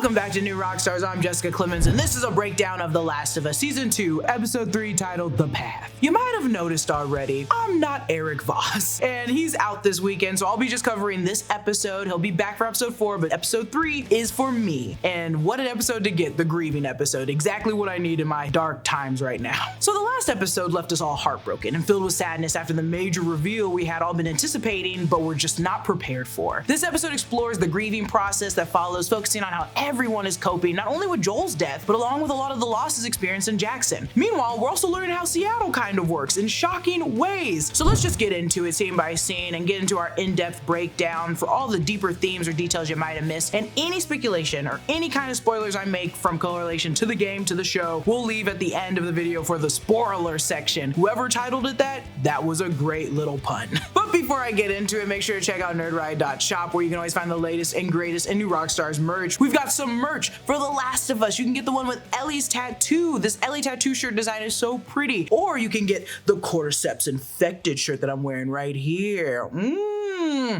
Welcome back to New Rockstars. I'm Jessica Clemons, and this is a breakdown of The Last of Us Season 2, Episode 3, titled The Path. You might have noticed already, I'm not Eric Voss, and he's out this weekend, so I'll be just covering this episode. He'll be back for Episode 4, but Episode 3 is for me. And what an episode to get, the grieving episode. Exactly what I need in my dark times right now. So the last episode left us all heartbroken and filled with sadness after the major reveal we had all been anticipating, but were just not prepared for. This episode explores the grieving process that follows, focusing on how everyone is coping, not only with Joel's death, but along with a lot of the losses experienced in Jackson. Meanwhile, we're also learning how Seattle kind of works in shocking ways. So let's just get into it scene by scene and get into our in-depth breakdown for all the deeper themes or details you might have missed, and any speculation or any kind of spoilers I make from correlation to the game to the show, we'll leave at the end of the video for the spoiler section. Whoever titled it that was a great little pun. But before I get into it, make sure to check out nerdride.shop, where you can always find the latest and greatest in New Rockstars merch. We've got some merch for The Last of Us. You can get the one with Ellie's tattoo. This Ellie tattoo shirt design is so pretty. Or you can get the Cordyceps infected shirt that I'm wearing right here.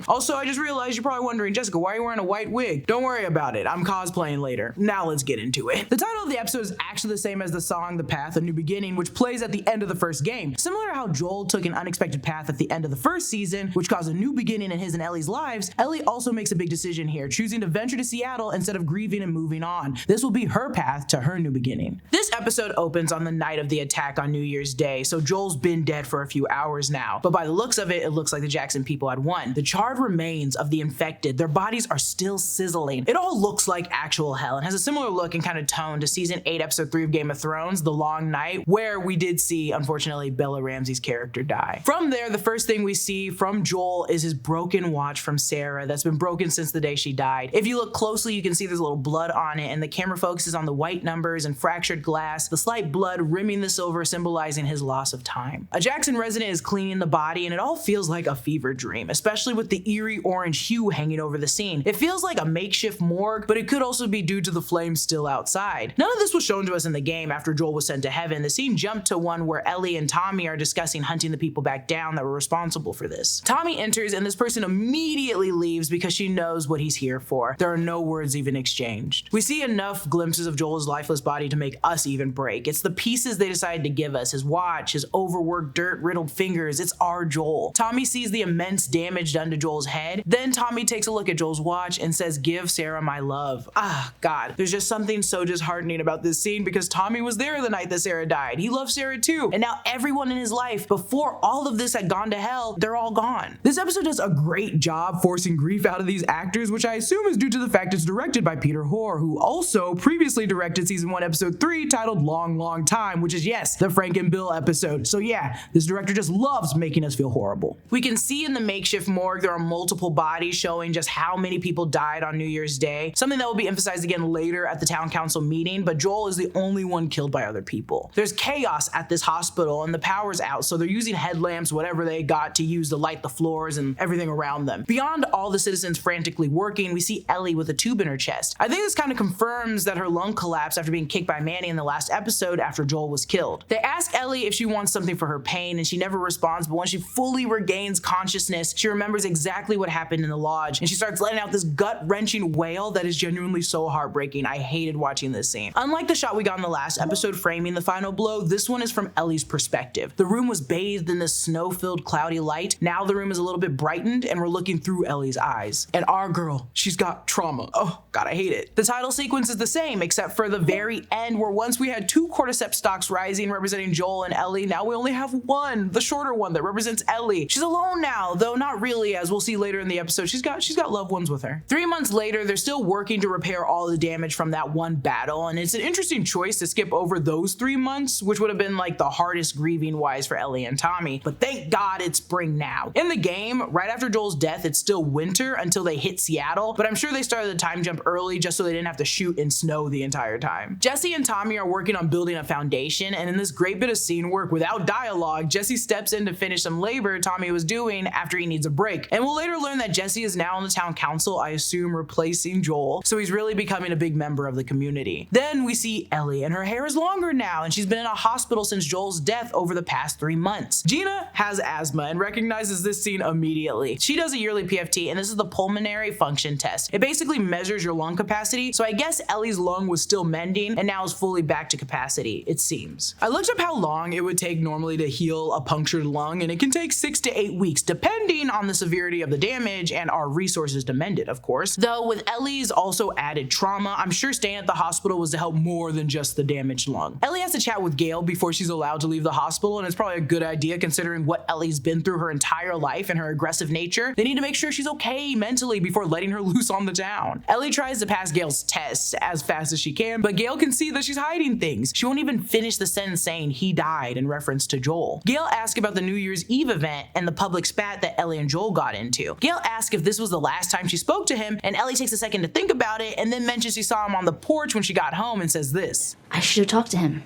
Also, I just realized you're probably wondering, Jessica, why are you wearing a white wig? Don't worry about it. I'm cosplaying later. Now let's get into it. The title of the episode is actually the same as the song The Path, A New Beginning, which plays at the end of the first game. Similar to how Joel took an unexpected path at the end of the first season, which caused a new beginning in his and Ellie's lives, Ellie also makes a big decision here, choosing to venture to Seattle instead of grieving and moving on. This will be her path to her new beginning. This episode opens on the night of the attack on New Year's Day, so Joel's been dead for a few hours now, but by the looks of it, it looks like the Jackson people had won. The charred remains of the infected, their bodies are still sizzling. It all looks like actual hell and has a similar look and kind of tone to Season 8, Episode 3 of Game of Thrones, The Long Night, where we did see, unfortunately, Bella Ramsey's character die. From there, the first thing we see from Joel is his broken watch from Sarah that's been broken since the day she died. If you look closely, you can see there's a little blood on it, and the camera focuses on the white numbers and fractured glass, the slight blood rimming the silver, symbolizing his loss of time. A Jackson resident is cleaning the body, and it all feels like a fever dream, especially with the eerie orange hue hanging over the scene. It feels like a makeshift morgue, but it could also be due to the flames still outside. None of this was shown to us in the game after Joel was sent to heaven. The scene jumped to one where Ellie and Tommy are discussing hunting the people back down that were responsible for this. Tommy enters, and this person immediately leaves because she knows what he's here for. There are no words even exchanged. We see enough glimpses of Joel's lifeless body to make us even break. It's the pieces they decided to give us, his watch, his overworked, dirt-riddled fingers. It's our Joel. Tommy sees the immense damage done to Joel's head. Then Tommy takes a look at Joel's watch and says, "Give Sarah my love." Ah, God. There's just something so disheartening about this scene because Tommy was there the night that Sarah died. He loved Sarah too. And now everyone in his life, before all of this had gone to hell, they're all gone. This episode does a great job forcing grief out of these actors, which I assume is due to the fact it's directed by Peter Hoare, who also previously directed Season 1, Episode 3, titled Long, Long Time, which is, yes, the Frank and Bill episode. So yeah, this director just loves making us feel horrible. We can see in the makeshift morgue there are multiple bodies showing just how many people died on New Year's Day, something that will be emphasized again later at the town council meeting, but Joel is the only one killed by other people. There's chaos at this hospital and the power's out, so they're using headlamps, whatever they got, to use to light the floors and everything around them. Beyond all the citizens frantically working, we see Ellie with a tube in her chest. I think this kind of confirms that her lung collapsed after being kicked by Manny in the last episode after Joel was killed. They ask Ellie if she wants something for her pain, and she never responds, but when she fully regains consciousness, she remembers exactly what happened in the lodge, and she starts letting out this gut-wrenching wail that is genuinely so heartbreaking. I hated watching this scene. Unlike the shot we got in the last episode framing the final blow, this one is from Ellie's perspective. The room was bathed in this snow-filled cloudy light. Now the room is a little bit brightened, and we're looking through Ellie's eyes. And our girl, she's got trauma. Oh, God, I hate it. The title sequence is the same, except for the very end, where once we had two cordyceps stalks rising representing Joel and Ellie, now we only have one, the shorter one that represents Ellie. She's alone now, though not really, as we'll see later in the episode. She's got loved ones with her. 3 months later, they're still working to repair all the damage from that one battle, and it's an interesting choice to skip over those 3 months, which would have been like the hardest grieving wise for Ellie and Tommy, but thank God it's spring now. In the game, right after Joel's death, it's still winter until they hit Seattle, but I'm sure they started the time jump early just so they didn't have to shoot in snow the entire time. Jesse and Tommy are working on building a foundation, and in this great bit of scene work without dialogue, Jesse steps in to finish some labor Tommy was doing after he needs a break. break. And we'll later learn that Jesse is now on the town council, I assume replacing Joel, so he's really becoming a big member of the community. Then we see Ellie, and her hair is longer now, and she's been in a hospital since Joel's death over the past 3 months. Dina has asthma and recognizes this scene immediately. She does a yearly PFT, and this is the pulmonary function test. It basically measures your lung capacity, so I guess Ellie's lung was still mending and now is fully back to capacity, it seems. I looked up how long it would take normally to heal a punctured lung, and it can take 6 to 8 weeks, depending on the severity of the damage and our resources to mend it, of course. Though with Ellie's also added trauma, I'm sure staying at the hospital was to help more than just the damaged lung. Ellie has to chat with Gail before she's allowed to leave the hospital, and it's probably a good idea considering what Ellie's been through her entire life and her aggressive nature. They need to make sure she's okay mentally before letting her loose on the town. Ellie tries to pass Gail's test as fast as she can, but Gail can see that she's hiding things. She won't even finish the sentence saying he died in reference to Joel. Gail asks about the New Year's Eve event and the public spat that Ellie and Joel got into. Gail asks if this was the last time she spoke to him, and Ellie takes a second to think about it and then mentions she saw him on the porch when she got home and says this: I should have talked to him,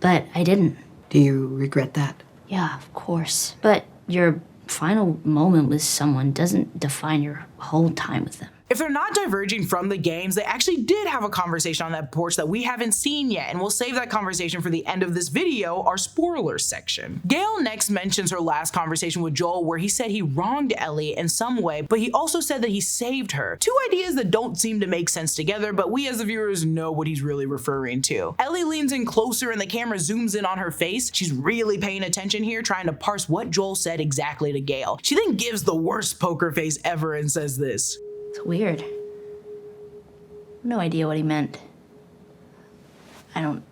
but I didn't. Do you regret that? Yeah, of course. But your final moment with someone doesn't define your whole time with them. If they're not diverging from the games, they actually did have a conversation on that porch that we haven't seen yet, and we'll save that conversation for the end of this video, our spoilers section. Gail next mentions her last conversation with Joel where he said he wronged Ellie in some way, but he also said that he saved her. Two ideas that don't seem to make sense together, but we as the viewers know what he's really referring to. Ellie leans in closer and the camera zooms in on her face. She's really paying attention here, trying to parse what Joel said exactly to Gail. She then gives the worst poker face ever and says this: It's weird. No idea what he meant. I don't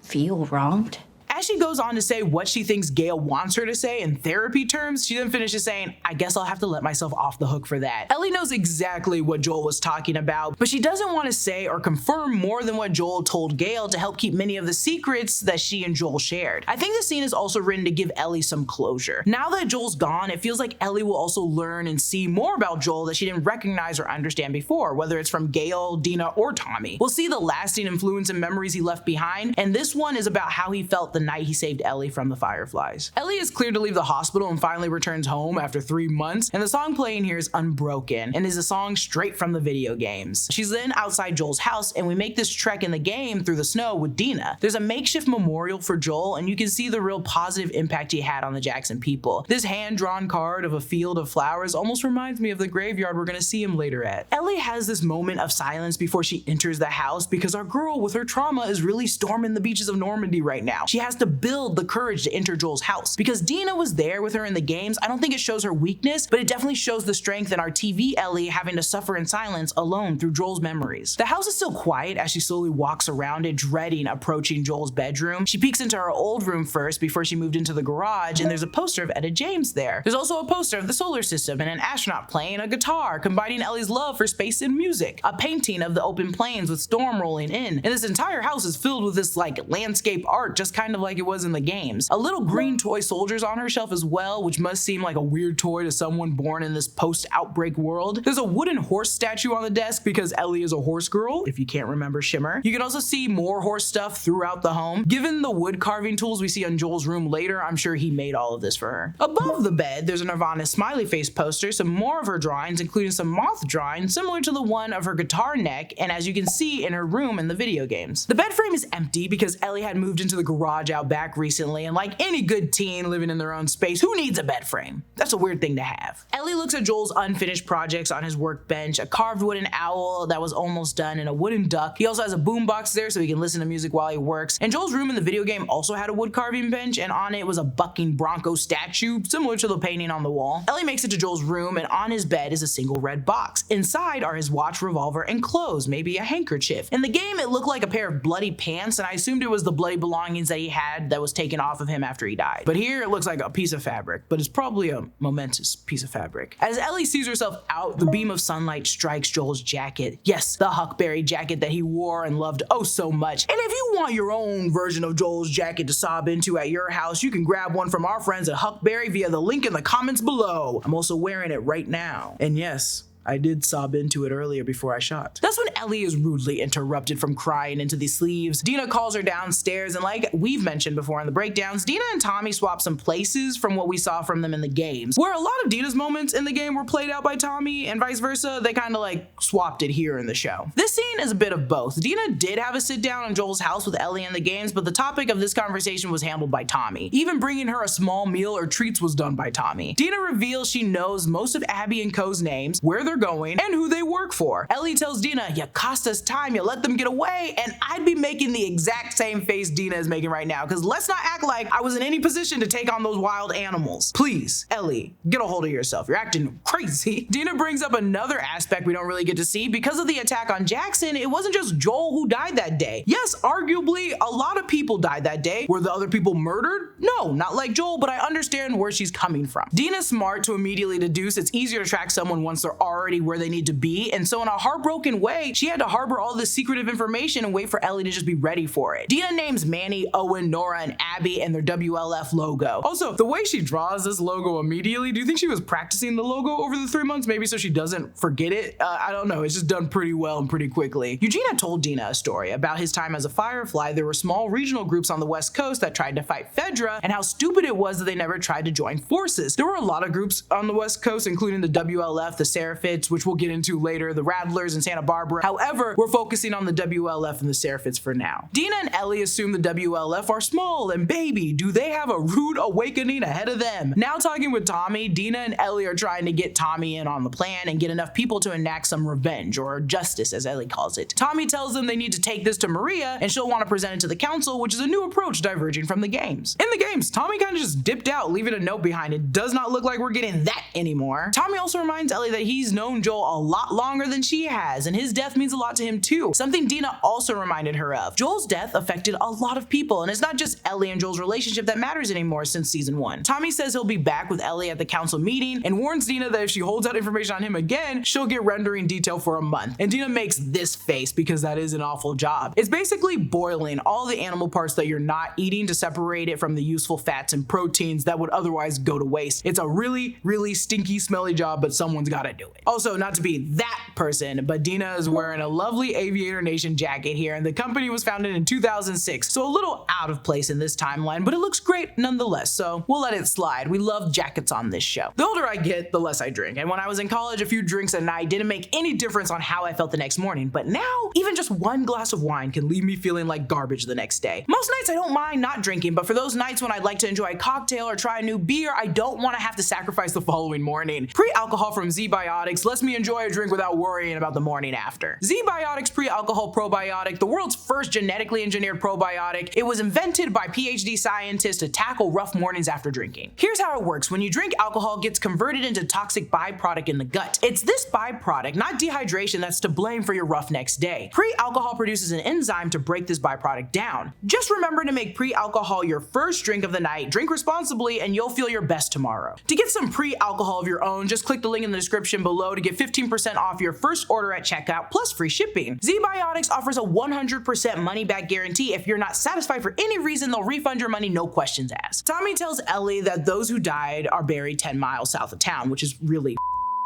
feel wronged. As she goes on to say what she thinks Gail wants her to say in therapy terms, she then finishes saying, I guess I'll have to let myself off the hook for that. Ellie knows exactly what Joel was talking about, but she doesn't want to say or confirm more than what Joel told Gail to help keep many of the secrets that she and Joel shared. I think the scene is also written to give Ellie some closure. Now that Joel's gone, it feels like Ellie will also learn and see more about Joel that she didn't recognize or understand before, whether it's from Gail, Dina, or Tommy. We'll see the lasting influence and memories he left behind, and this one is about how he felt the night he saved Ellie from the Fireflies. Ellie is cleared to leave the hospital and finally returns home after 3 months, and the song playing here is Unbroken and is a song straight from the video games. She's then outside Joel's house, and we make this trek in the game through the snow with Dina. There's a makeshift memorial for Joel, and you can see the real positive impact he had on the Jackson people. This hand-drawn card of a field of flowers almost reminds me of the graveyard we're gonna see him later at. Ellie has this moment of silence before she enters the house because our girl with her trauma is really storming the beaches of Normandy right now. She has to build the courage to enter Joel's house. Because Dina was there with her in the games, I don't think it shows her weakness, but it definitely shows the strength in our TV Ellie having to suffer in silence alone through Joel's memories. The house is still quiet as she slowly walks around it, dreading approaching Joel's bedroom. She peeks into her old room first before she moved into the garage, and there's a poster of Etta James there. There's also a poster of the solar system and an astronaut playing a guitar, combining Ellie's love for space and music. A painting of the open plains with storm rolling in, and this entire house is filled with this like landscape art, just kind of like it was in the games. A little green toy soldier's on her shelf as well, which must seem like a weird toy to someone born in this post-outbreak world. There's a wooden horse statue on the desk because Ellie is a horse girl, if you can't remember Shimmer. You can also see more horse stuff throughout the home. Given the wood carving tools we see in Joel's room later, I'm sure he made all of this for her. Above the bed, there's a Nirvana smiley face poster, some more of her drawings, including some moth drawings similar to the one of her guitar neck, and as you can see in her room in the video games. The bed frame is empty because Ellie had moved into the garage out back recently, and like any good teen living in their own space, who needs a bed frame? That's a weird thing to have. Ellie looks at Joel's unfinished projects on his workbench, a carved wooden owl that was almost done and a wooden duck. He also has a boombox there so he can listen to music while he works. And Joel's room in the video game also had a wood carving bench, and on it was a bucking bronco statue similar to the painting on the wall. Ellie makes it to Joel's room, and on his bed is a single red box. Inside are his watch, revolver, and clothes, maybe a handkerchief. In the game, it looked like a pair of bloody pants, and I assumed it was the bloody belongings that he had that was taken off of him after he died. But here it looks like a piece of fabric, but it's probably a momentous piece of fabric. As Ellie sees herself out, the beam of sunlight strikes Joel's jacket. Yes, the huckberry jacket that he wore and loved oh so much. And if you want your own version of Joel's jacket to sob into at your house, you can grab one from our friends at Huckberry via the link in the comments below. I'm also wearing it right now. And yes, I did sob into it earlier before I shot. That's when Ellie is rudely interrupted from crying into the sleeves. Dina calls her downstairs, and like we've mentioned before in the breakdowns, Dina and Tommy swap some places from what we saw from them in the games. Where a lot of Dina's moments in the game were played out by Tommy and vice versa, they kind of like swapped it here in the show. This scene is a bit of both. Dina did have a sit down in Joel's house with Ellie in the games, but the topic of this conversation was handled by Tommy. Even bringing her a small meal or treats was done by Tommy. Dina reveals she knows most of Abby and Co's names, where they're going, and who they work for. Ellie tells Dina, "You cost us time, you let them get away," and I'd be making the exact same face Dina is making right now, because let's not act like I was in any position to take on those wild animals. Please, Ellie, get a hold of yourself. You're acting crazy. Dina brings up another aspect we don't really get to see. Because of the attack on Jackson, it wasn't just Joel who died that day. Yes, arguably, a lot of people died that day. Were the other people murdered? No, not like Joel, but I understand where she's coming from. Dina's smart to immediately deduce it's easier to track someone once they're already where they need to be, and so in a heartbroken way, she had to harbor all this secretive information and wait for Ellie to just be ready for it. Dina names Manny, Owen, Nora, and Abby and their W.L.F logo. Also, the way she draws this logo immediately, do you think she was practicing the logo over the 3 months, maybe so she doesn't forget it? I don't know, it's just done pretty well and pretty quickly. Eugene had told Dina a story about his time as a Firefly. There were small regional groups on the West Coast that tried to fight Fedra, and how stupid it was that they never tried to join forces. There were a lot of groups on the West Coast, including the W.L.F, the Seraphites, which we'll get into later, the Rattlers in Santa Barbara. However, we're focusing on the W.L.F and the Seraphites for now. Dina and Ellie assume the W.L.F are small and baby. Do they have a rude awakening ahead of them? Now talking with Tommy, Dina and Ellie are trying to get Tommy in on the plan and get enough people to enact some revenge, or justice as Ellie calls it. Tommy tells them they need to take this to Maria and she'll want to present it to the council, which is a new approach diverging from the games. In the games, Tommy kind of just dipped out, leaving a note behind. It does not look like we're getting that anymore. Tommy also reminds Ellie that he's known Joel a lot longer than she has, and his death means a lot to him too. Something Dina also reminded her of. Joel's death affected a lot of people, and it's not just Ellie and Joel's relationship that matters anymore since season 1. Tommy says he'll be back with Ellie at the council meeting and warns Dina that if she holds out information on him again, she'll get rendering detail for a month. And Dina makes this face because that is an awful job. It's basically boiling all the animal parts that you're not eating to separate it from the useful fats and proteins that would otherwise go to waste. It's a really, really stinky, smelly job, but someone's gotta do it. Also, not to be that person, but Dina is wearing a lovely Aviator Nation jacket here, and the company was founded in 2006, so a little out of place in this timeline, but it looks great nonetheless, so we'll let it slide. We love jackets on this show. The older I get, the less I drink, and when I was in college, a few drinks a night didn't make any difference on how I felt the next morning, but now, even just one glass of wine can leave me feeling like garbage the next day. Most nights I don't mind not drinking, but for those nights when I'd like to enjoy a cocktail or try a new beer, I don't want to have to sacrifice the following morning. Pre-alcohol from Z-Biotics lets me enjoy a drink without worrying about the morning after. Z-Biotics pre-alcohol probiotic, the world's first genetically engineered probiotic. It was invented by PhD scientists to tackle rough mornings after drinking. Here's how it works. When you drink alcohol, it gets converted into toxic byproduct in the gut. It's this byproduct, not dehydration, that's to blame for your rough next day. Pre-alcohol produces an enzyme to break this byproduct down. Just remember to make pre-alcohol your first drink of the night, drink responsibly, and you'll feel your best tomorrow. To get some pre-alcohol of your own, just click the link in the description below to get 15% off your first order at checkout, plus free shipping. Z-Biotics offers a 100% money-back guarantee. If you're not satisfied for any reason, they'll refund your money, no questions asked. Tommy tells Ellie that those who died are buried 10 miles south of town, which is really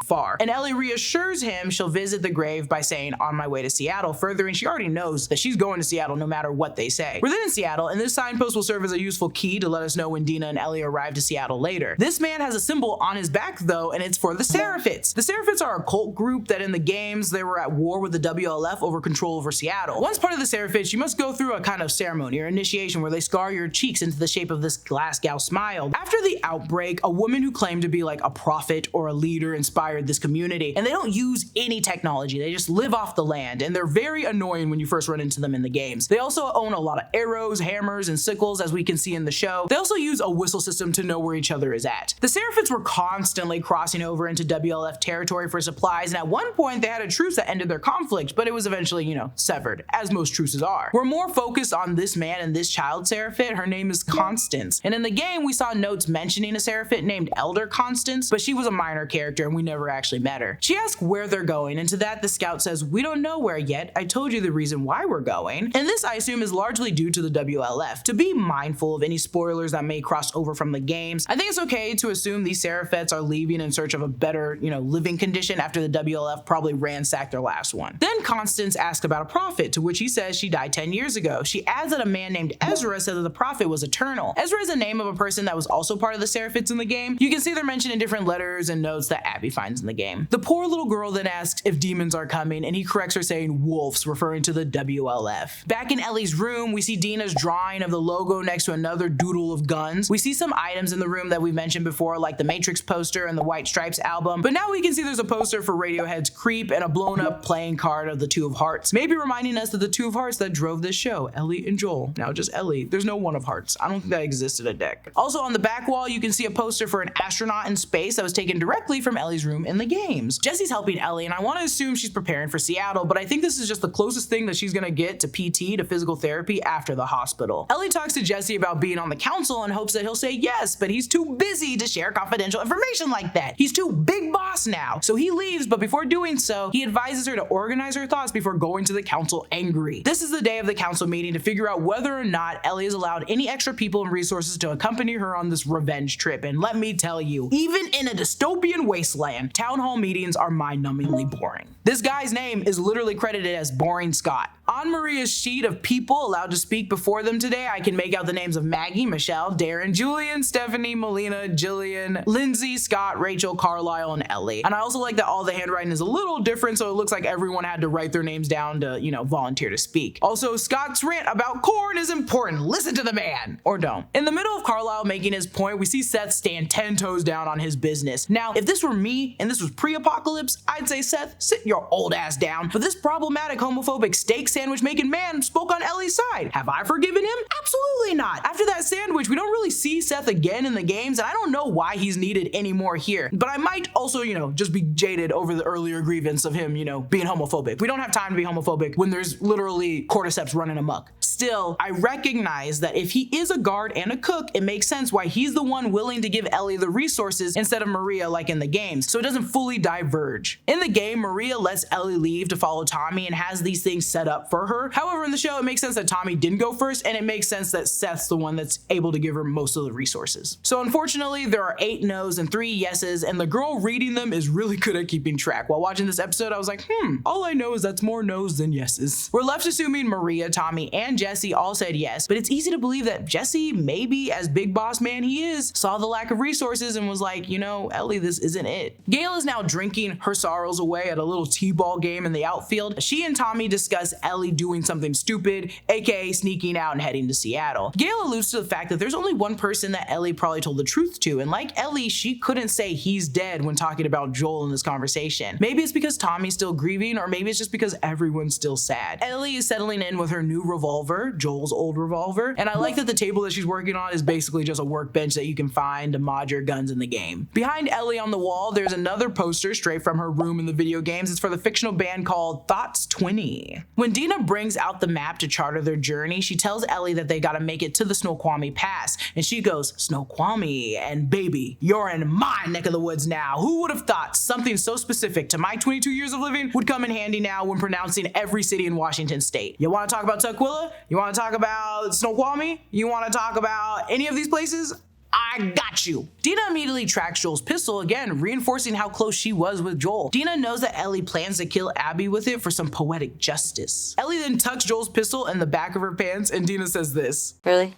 far. And Ellie reassures him she'll visit the grave by saying, "On my way to Seattle," furthering she already knows that she's going to Seattle no matter what they say. We're then in Seattle, and this signpost will serve as a useful key to let us know when Dina and Ellie arrive to Seattle later. This man has a symbol on his back though, and it's for the Seraphites. The Seraphites are a cult group that in the games they were at war with the W.L.F over control over Seattle. Once part of the Seraphites, you must go through a kind of ceremony or initiation where they scar your cheeks into the shape of this Glasgow smile. After the outbreak, a woman who claimed to be like a prophet or a leader inspired this community, and they don't use any technology. They just live off the land, and they're very annoying when you first run into them in the games. They also own a lot of arrows, hammers, and sickles, as we can see in the show. They also use a whistle system to know where each other is at. The Seraphites were constantly crossing over into W.L.F territory for supplies, and at one point they had a truce that ended their conflict, but it was eventually, severed, as most truces are. We're more focused on this man and this child Seraphite. Her name is Constance, and in the game we saw notes mentioning a Seraphite named Elder Constance, but she was a minor character and we never never actually met her. She asks where they're going, and to that the scout says, "We don't know where yet. I told you the reason why we're going." And this, I assume, is largely due to the W.L.F. To be mindful of any spoilers that may cross over from the games, I think it's okay to assume these Seraphites are leaving in search of a better, living condition after the W.L.F. probably ransacked their last one. Then Constance asks about a prophet, to which he says she died 10 years ago. She adds that a man named Ezra said that the prophet was eternal. Ezra is the name of a person that was also part of the Seraphites in the game. You can see they're mentioned in different letters and notes that Abby finds in the game. The poor little girl then asks if demons are coming, and he corrects her saying wolves, referring to the W.L.F. Back in Ellie's room, we see Dina's drawing of the logo next to another doodle of guns. We see some items in the room that we mentioned before, like the Matrix poster and the White Stripes album, but now we can see there's a poster for Radiohead's Creep and a blown up playing card of the Two of Hearts, maybe reminding us of the Two of Hearts that drove this show, Ellie and Joel. Now just Ellie. There's no One of Hearts. I don't think that existed a deck. Also on the back wall, you can see a poster for an astronaut in space that was taken directly from Ellie's room in the games. Jesse's helping Ellie, and I want to assume she's preparing for Seattle, but I think this is just the closest thing that she's gonna get to PT, to physical therapy, after the hospital. Ellie talks to Jesse about being on the council and hopes that he'll say yes, but he's too busy to share confidential information like that. He's too big boss now. So he leaves, but before doing so, he advises her to organize her thoughts before going to the council angry. This is the day of the council meeting to figure out whether or not Ellie is allowed any extra people and resources to accompany her on this revenge trip. And let me tell you, even in a dystopian wasteland, town hall meetings are mind-numbingly boring. This guy's name is literally credited as Boring Scott. On Maria's sheet of people allowed to speak before them today, I can make out the names of Maggie, Michelle, Darren, Julian, Stephanie, Melina, Jillian, Lindsay, Scott, Rachel, Carlisle, and Ellie. And I also like that all the handwriting is a little different, so it looks like everyone had to write their names down to, volunteer to speak. Also, Scott's rant about corn is important. Listen to the man. Or don't. In the middle of Carlisle making his point, we see Seth stand 10 toes down on his business. Now, if this were me and this was pre-apocalypse, I'd say, Seth, sit your old ass down. But this problematic homophobic steak sandwich making man spoke on Ellie's side. Have I forgiven him? Absolutely not. After that sandwich, we don't really see Seth again in the games, and I don't know why he's needed anymore here. But I might also, just be jaded over the earlier grievance of him, being homophobic. We don't have time to be homophobic when there's literally cordyceps running amok. Still, I recognize that if he is a guard and a cook, it makes sense why he's the one willing to give Ellie the resources instead of Maria like in the games, so it doesn't fully diverge. In the game, Maria lets Ellie leave to follow Tommy and has these things set up for her. However, in the show, it makes sense that Tommy didn't go first, and it makes sense that Seth's the one that's able to give her most of the resources. So unfortunately, there are 8 no's and 3 yeses, and the girl reading them is really good at keeping track. While watching this episode, I was like, all I know is that's more no's than yeses. We're left assuming Maria, Tommy, and Jesse all said yes, but it's easy to believe that Jesse, maybe as big boss man he is, saw the lack of resources and was like, Ellie, this isn't it. Gail is now drinking her sorrows away at a little t-ball game in the outfield. She and Tommy discuss Ellie doing something stupid, aka sneaking out and heading to Seattle. Gail alludes to the fact that there's only one person that Ellie probably told the truth to, and like Ellie, she couldn't say he's dead when talking about Joel in this conversation. Maybe it's because Tommy's still grieving, or maybe it's just because everyone's still sad. Ellie is settling in with her new revolver, Joel's old revolver, and I like that the table that she's working on is basically just a workbench that you can find to mod your guns in the game. Behind Ellie on the wall, there's another poster straight from her room in the video games. It's for the fictional band called Thoughts 20. When Dina brings out the map to charter their journey, she tells Ellie that they gotta make it to the Snoqualmie Pass, and she goes, Snoqualmie, and baby, you're in my neck of the woods now. Who would have thought something so specific to my 22 years of living would come in handy now when pronouncing every city in Washington state? You wanna talk about Tukwila? You wanna talk about Snoqualmie? You wanna talk about any of these places? I got you. Dina immediately tracks Joel's pistol, again reinforcing how close she was with Joel. Dina knows that Ellie plans to kill Abby with it for some poetic justice. Ellie then tucks Joel's pistol in the back of her pants, and Dina says this. Really?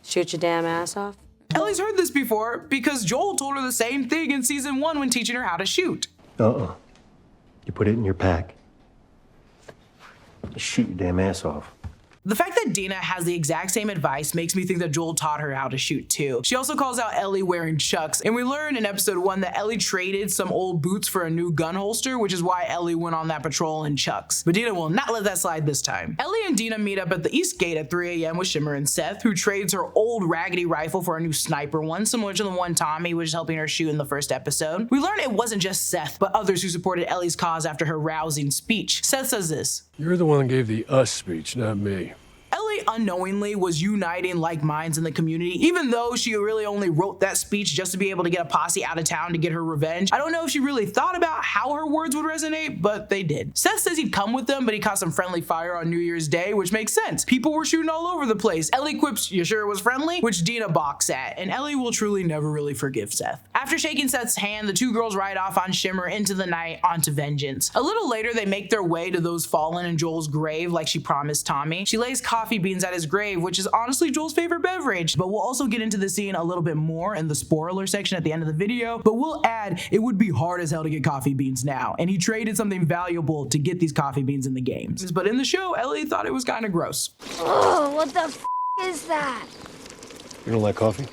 Shoot your damn ass off? Ellie's heard this before because Joel told her the same thing in season 1 when teaching her how to shoot. You put it in your pack. You shoot your damn ass off. The fact that Dina has the exact same advice makes me think that Joel taught her how to shoot too. She also calls out Ellie wearing Chucks, and we learn in episode 1 that Ellie traded some old boots for a new gun holster, which is why Ellie went on that patrol in Chucks. But Dina will not let that slide this time. Ellie and Dina meet up at the East Gate at 3 a.m. with Shimmer and Seth, who trades her old raggedy rifle for a new sniper one, similar to the one Tommy was helping her shoot in the first episode. We learn it wasn't just Seth, but others who supported Ellie's cause after her rousing speech. Seth says this. You're the one that gave the us speech, not me. Ellie unknowingly was uniting like minds in the community, even though she really only wrote that speech just to be able to get a posse out of town to get her revenge. I don't know if she really thought about how her words would resonate, but they did. Seth says he'd come with them, but he caught some friendly fire on New Year's Day, which makes sense. People were shooting all over the place. Ellie quips, "You sure it was friendly?" which Dina balks at, and Ellie will truly never really forgive Seth. After shaking Seth's hand, the two girls ride off on Shimmer into the night onto vengeance. A little later, they make their way to those fallen in Joel's grave like she promised Tommy. She lays coffee beans at his grave, which is honestly Joel's favorite beverage, but we'll also get into the scene a little bit more in the spoiler section at the end of the video. But we'll add, it would be hard as hell to get coffee beans now, and he traded something valuable to get these coffee beans in the games. But in the show, Ellie thought it was kind of gross. Oh, what the f is that? You don't like coffee?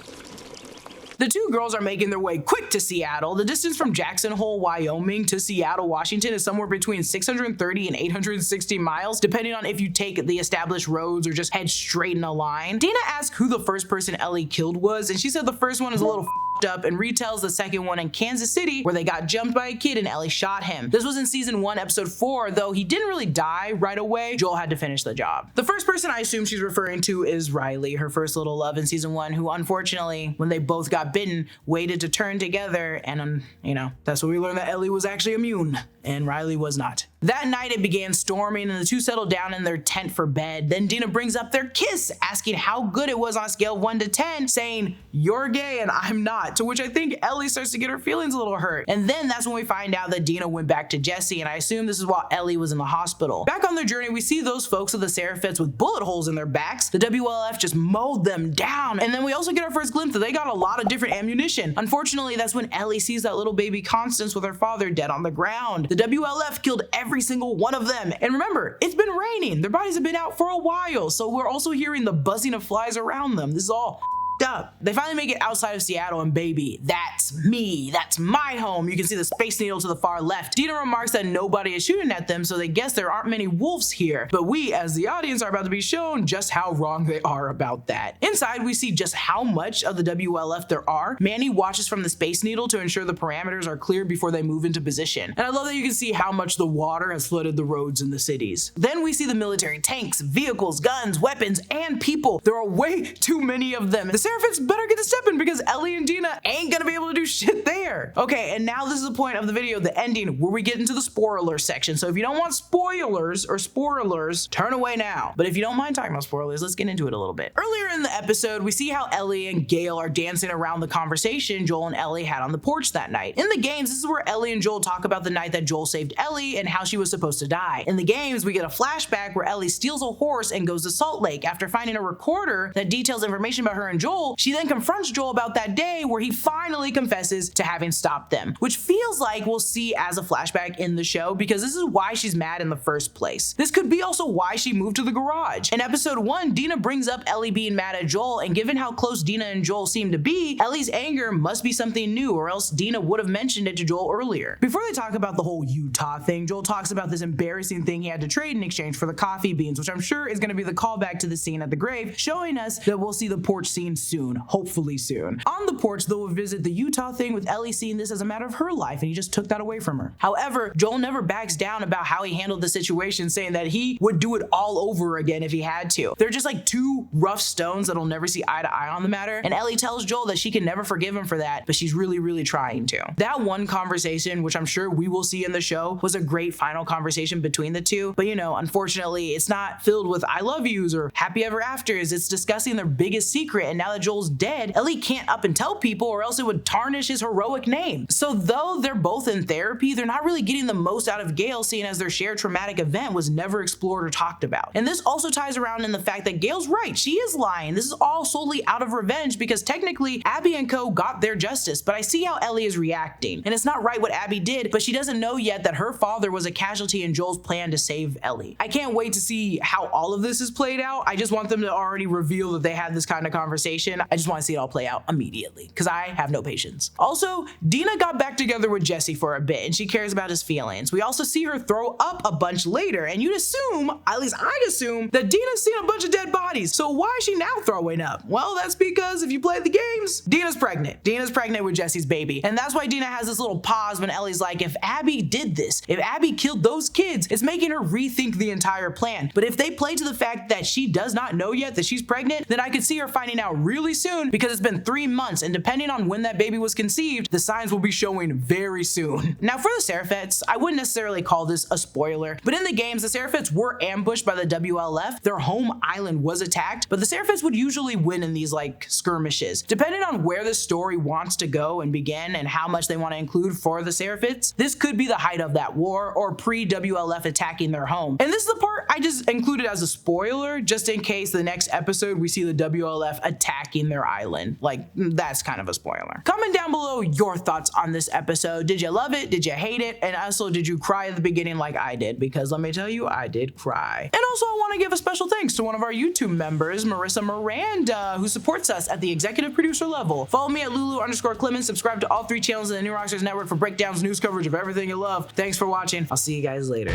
The two girls are making their way quick to Seattle. The distance from Jackson Hole, Wyoming to Seattle, Washington is somewhere between 630 and 860 miles, depending on if you take the established roads or just head straight in a line. Dina asked who the first person Ellie killed was, and she said the first one is a little up and retells the second one in Kansas City where they got jumped by a kid and Ellie shot him. This was in season 1, episode 4, though he didn't really die right away. Joel had to finish the job. The first person I assume she's referring to is Riley, her first little love in season 1, who unfortunately, when they both got bitten, waited to turn together, and you know, that's when we learned that Ellie was actually immune and Riley was not. That night it began storming and the two settled down in their tent for bed. Then Dina brings up their kiss, asking how good it was on a scale of 1 to 10, saying, "You're gay and I'm not," to which I think Ellie starts to get her feelings a little hurt. And then that's when we find out that Dina went back to Jesse, and I assume this is while Ellie was in the hospital. Back on their journey, we see those folks of the Seraphites with bullet holes in their backs. The W.L.F just mowed them down. And then we also get our first glimpse that they got a lot of different ammunition. Unfortunately, that's when Ellie sees that little baby Constance with her father dead on the ground. The W.L.F killed every single one of them. And remember, it's been raining. Their bodies have been out for a while, so we're also hearing the buzzing of flies around them. This is all up. They finally make it outside of Seattle, and baby, that's me. That's my home. You can see the Space Needle to the far left. Dina remarks that nobody is shooting at them, so they guess there aren't many wolves here. But we, as the audience, are about to be shown just how wrong they are about that. Inside, we see just how much of the W.L.F there are. Manny watches from the Space Needle to ensure the parameters are clear before they move into position. And I love that you can see how much the water has flooded the roads in the cities. Then we see the military tanks, vehicles, guns, weapons, and people. There are way too many of them. The Seraphites better get to stepping because Ellie and Dina ain't gonna be able to do shit there. Okay, and now this is the point of the video, the ending, where we get into the spoiler section. So if you don't want spoilers or spoilers, turn away now. But if you don't mind talking about spoilers, let's get into it a little bit. Earlier in the episode, we see how Ellie and Gail are dancing around the conversation Joel and Ellie had on the porch that night. In the games, this is where Ellie and Joel talk about the night that Joel saved Ellie and how she was supposed to die. In the games, we get a flashback where Ellie steals a horse and goes to Salt Lake. After finding a recorder that details information about her and Joel, she then confronts Joel about that day where he finally confesses to having stopped them, which feels like we'll see as a flashback in the show because this is why she's mad in the first place. This could be also why she moved to the garage. In episode 1, Dina brings up Ellie being mad at Joel, and given how close Dina and Joel seem to be, Ellie's anger must be something new, or else Dina would have mentioned it to Joel earlier. Before they talk about the whole Utah thing, Joel talks about this embarrassing thing he had to trade in exchange for the coffee beans, which I'm sure is going to be the callback to the scene at the grave, showing us that we'll see the porch scene soon, hopefully soon. On the porch, they'll visit the Utah thing with Ellie seeing this as a matter of her life, and he just took that away from her. However, Joel never backs down about how he handled the situation, saying that he would do it all over again if he had to. They're just like two rough stones that'll never see eye to eye on the matter, and Ellie tells Joel that she can never forgive him for that, but she's really trying to. That one conversation, which I'm sure we will see in the show, was a great final conversation between the two, but you know, unfortunately, it's not filled with I love yous or happy ever afters. It's discussing their biggest secret, and now that Joel's dead, Ellie can't up and tell people or else it would tarnish his heroic name. So though they're both in therapy, they're not really getting the most out of Gail, seeing as their shared traumatic event was never explored or talked about. And this also ties around in the fact that Gail's right, she is lying. This is all solely out of revenge because technically Abby and co got their justice, but I see how Ellie is reacting. And it's not right what Abby did, but she doesn't know yet that her father was a casualty in Joel's plan to save Ellie. I can't wait to see how all of this is played out. I just want them to already reveal that they had this kind of conversation explanation. I just want to see it all play out immediately because I have no patience. Also, Dina got back together with Jesse for a bit and she cares about his feelings. We also see her throw up a bunch later, and you'd assume, at least I'd assume, that Dina's seen a bunch of dead bodies. So why is she now throwing up? Well, that's because if you play the games, Dina's pregnant. Dina's pregnant with Jesse's baby. And that's why Dina has this little pause when Ellie's like, if Abby did this, if Abby killed those kids, it's making her rethink the entire plan. But if they play to the fact that she does not know yet that she's pregnant, then I could see her finding out really soon because it's been 3 months, and depending on when that baby was conceived, the signs will be showing very soon. Now for the Seraphites, I wouldn't necessarily call this a spoiler, but in the games, the Seraphites were ambushed by the W.L.F. Their home island was attacked, but the Seraphites would usually win in these like skirmishes. Depending on where the story wants to go and begin and how much they want to include for the Seraphites, this could be the height of that war or pre-W.L.F. attacking their home. And this is the part I just included as a spoiler, just in case the next episode we see the W.L.F. attacking their island. Like, that's kind of a spoiler. Comment down below your thoughts on this episode. Did you love it? Did you hate it? And also, did you cry at the beginning like I did? Because let me tell you, I did cry. And also, I want to give a special thanks to one of our YouTube members, Marissa Miranda, who supports us at the executive producer level. Follow me at Lulu_Clemons. Subscribe to all 3 channels in the New Rockstars Network for breakdowns, news coverage of everything you love. Thanks for watching. I'll see you guys later.